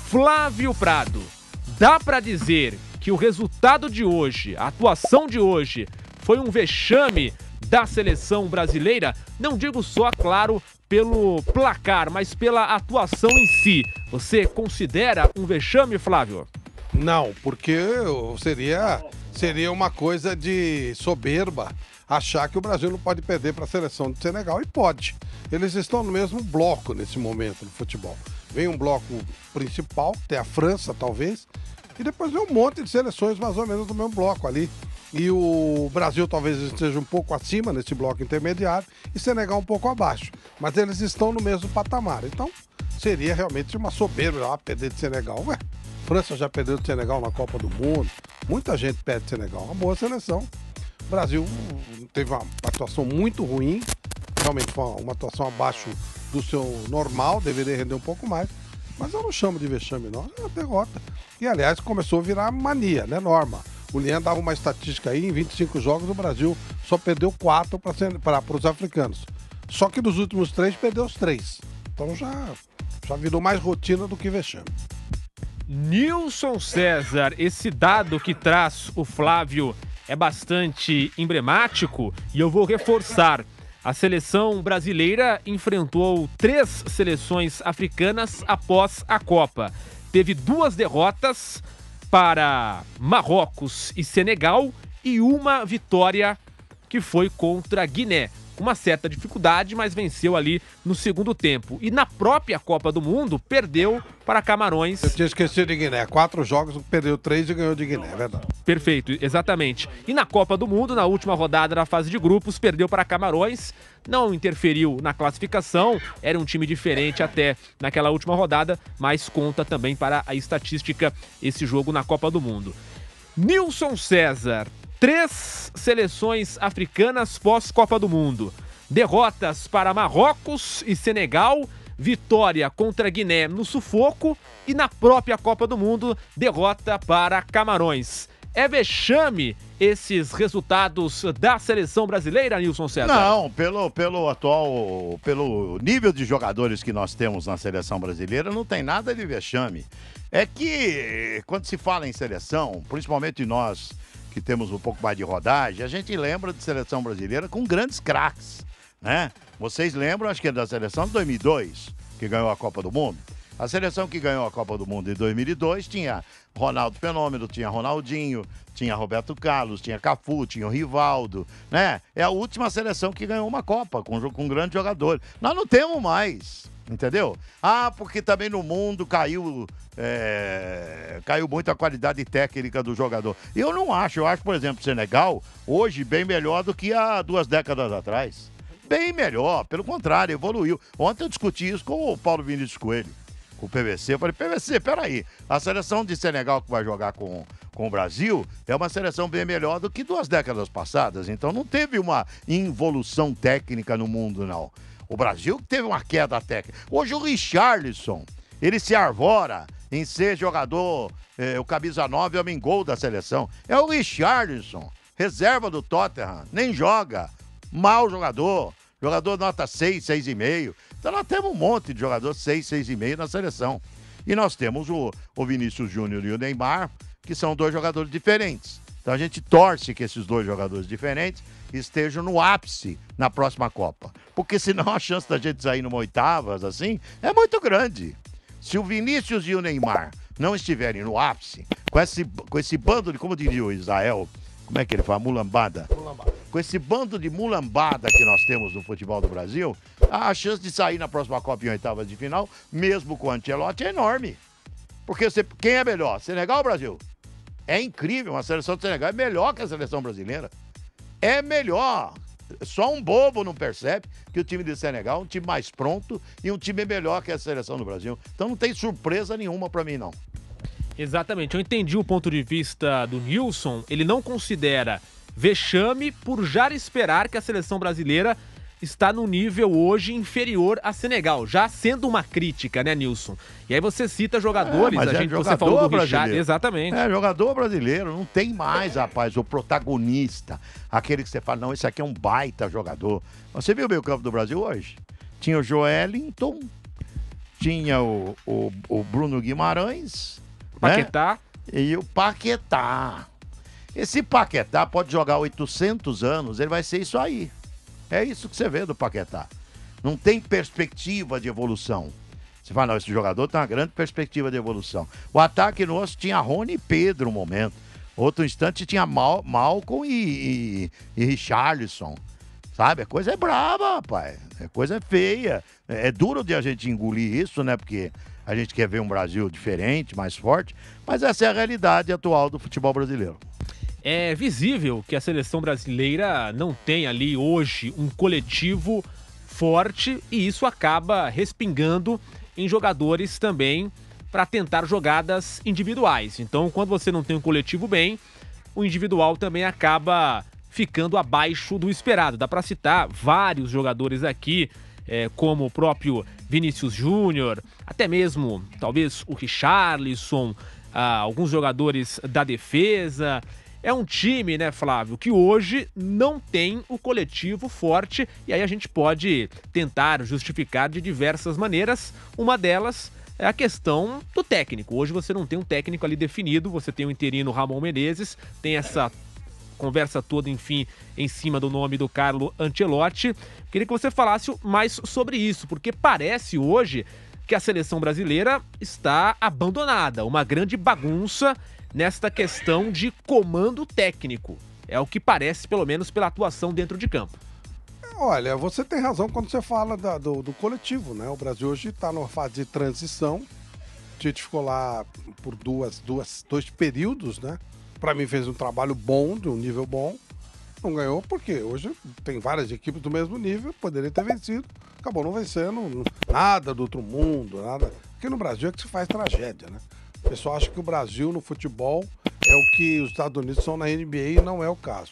Flávio Prado, dá para dizer que o resultado de hoje, a atuação de hoje, foi um vexame da seleção brasileira? Não digo só, claro, pelo placar, mas pela atuação em si. Você considera um vexame, Flávio? Não, porque seria uma coisa de soberba achar que o Brasil não pode perder para a seleção de Senegal, e pode. Eles estão no mesmo bloco nesse momento no futebol. Vem um bloco principal, tem a França talvez, e depois vem um monte de seleções mais ou menos do mesmo bloco ali. E o Brasil talvez esteja um pouco acima nesse bloco intermediário e Senegal um pouco abaixo. Mas eles estão no mesmo patamar. Então seria realmente uma soberba perder de Senegal. Ué, França já perdeu de Senegal na Copa do Mundo. Muita gente perde de Senegal. Uma boa seleção. O Brasil teve uma atuação muito ruim. Realmente foi uma atuação abaixo do seu normal. Deveria render um pouco mais. Mas eu não chamo de vexame, não. É uma derrota. E, aliás, começou a virar mania, né? Norma. O Lian dava uma estatística aí, em 25 jogos o Brasil só perdeu 4 para os africanos. Só que dos últimos 3, perdeu os 3. Então já virou mais rotina do que vexame. Nilson César, esse dado que traz o Flávio é bastante emblemático e eu vou reforçar. A seleção brasileira enfrentou 3 seleções africanas após a Copa. Teve 2 derrotas para Marrocos e Senegal e uma vitória que foi contra Guiné. Com uma certa dificuldade, mas venceu ali no segundo tempo. E na própria Copa do Mundo, perdeu para Camarões. Eu tinha esquecido de Guiné. 4 jogos, perdeu 3 e ganhou de Guiné, é verdade. Perfeito, exatamente. E na Copa do Mundo, na última rodada da fase de grupos, perdeu para Camarões. Não interferiu na classificação, era um time diferente até naquela última rodada, mas conta também para a estatística esse jogo na Copa do Mundo. Nilson César, 3 seleções africanas pós-Copa do Mundo. Derrotas para Marrocos e Senegal, vitória contra Guiné no sufoco e na própria Copa do Mundo, derrota para Camarões. É vexame esses resultados da seleção brasileira, Nilson César? Não, pelo nível de jogadores que nós temos na seleção brasileira, não tem nada de vexame. É que quando se fala em seleção, principalmente nós que temos um pouco mais de rodagem, a gente lembra de seleção brasileira com grandes craques, né? Vocês lembram, acho que é da seleção de 2002, que ganhou a Copa do Mundo? A seleção que ganhou a Copa do Mundo em 2002 tinha Ronaldo Fenômeno, tinha Ronaldinho, tinha Roberto Carlos, tinha Cafu, tinha o Rivaldo, né? É a última seleção que ganhou uma Copa com um grande jogador. Nós não temos mais, entendeu? Porque também no mundo caiu muito a qualidade técnica do jogador. Eu não acho, eu acho, por exemplo, o Senegal hoje bem melhor do que há 2 décadas atrás. Bem melhor, pelo contrário, evoluiu. Ontem eu discuti isso com o Paulo Vinícius Coelho, com o PVC. Eu falei, PVC, peraí, a seleção de Senegal que vai jogar com o Brasil é uma seleção bem melhor do que 2 décadas passadas. Então não teve uma involução técnica no mundo, não. O Brasil teve uma queda técnica. Hoje o Richarlison, ele se arvora em ser jogador, o camisa 9, homem gol da seleção. É o Richarlison, reserva do Tottenham, nem joga. Mau jogador nota 6, 6,5. Então nós temos um monte de jogador 6, 6,5 na seleção. E nós temos o Vinícius Júnior e o Neymar, que são 2 jogadores diferentes. Então a gente torce que esses 2 jogadores diferentes estejam no ápice na próxima Copa. Porque senão a chance da gente sair numa oitavas, assim, é muito grande. Se o Vinícius e o Neymar não estiverem no ápice, com esse bando de, como diria o Israel, como é que ele fala? Mulambada. Com esse bando de mulambada que nós temos no futebol do Brasil, a chance de sair na próxima Copa em oitavas de final, mesmo com o Ancelotti, é enorme. Porque quem é melhor? Senegal ou Brasil? É incrível, a seleção do Senegal é melhor que a seleção brasileira. É melhor. Só um bobo não percebe que o time de Senegal é um time mais pronto e um time melhor que a seleção do Brasil. Então não tem surpresa nenhuma pra mim, não. Exatamente, eu entendi o ponto de vista do Nilson. Ele não considera vexame por já esperar que a seleção brasileira está no nível hoje inferior a Senegal, já sendo uma crítica, né, Nilson? E aí você cita jogadores, você falou do Richard, exatamente. Jogador brasileiro, não tem mais, rapaz, o protagonista, aquele que você fala, não, esse aqui é um baita jogador. Você viu o meio campo do Brasil hoje? Tinha o Joelinton, tinha o Bruno Guimarães, Paquetá. Né? E o Paquetá. Esse Paquetá pode jogar 800 anos, ele vai ser isso aí. É isso que você vê do Paquetá. Não tem perspectiva de evolução. Você fala, não, esse jogador tem uma grande perspectiva de evolução. O ataque nosso tinha Rony e Pedro um momento. Outro instante tinha Malcom e Richarlison. Sabe? A coisa é braba, rapaz. A coisa é feia. É duro de a gente engolir isso, né? Porque a gente quer ver um Brasil diferente, mais forte. Mas essa é a realidade atual do futebol brasileiro. É visível que a seleção brasileira não tem ali hoje um coletivo forte e isso acaba respingando em jogadores também para tentar jogadas individuais. Então, quando você não tem um coletivo bem, o individual também acaba ficando abaixo do esperado. Dá para citar vários jogadores aqui, como o próprio Vinícius Júnior, até mesmo talvez o Richarlison, alguns jogadores da defesa. É um time, né, Flávio, que hoje não tem o coletivo forte e aí a gente pode tentar justificar de diversas maneiras. Uma delas é a questão do técnico. Hoje você não tem um técnico ali definido, você tem o interino Ramon Menezes, tem essa conversa toda, enfim, em cima do nome do Carlo Ancelotti. Queria que você falasse mais sobre isso, porque parece hoje que a seleção brasileira está abandonada, uma grande bagunça nesta questão de comando técnico. É o que parece, pelo menos pela atuação dentro de campo. Olha, você tem razão quando você fala do coletivo, né? O Brasil hoje está numa fase de transição. O Tite ficou lá por dois períodos, né? Para mim fez um trabalho bom, de um nível bom. Não ganhou porque hoje tem várias equipes do mesmo nível, poderia ter vencido. Acabou não vencendo, nada do outro mundo, nada. Aqui no Brasil é que se faz tragédia, né? O pessoal acha que o Brasil no futebol é o que os Estados Unidos são na NBA e não é o caso.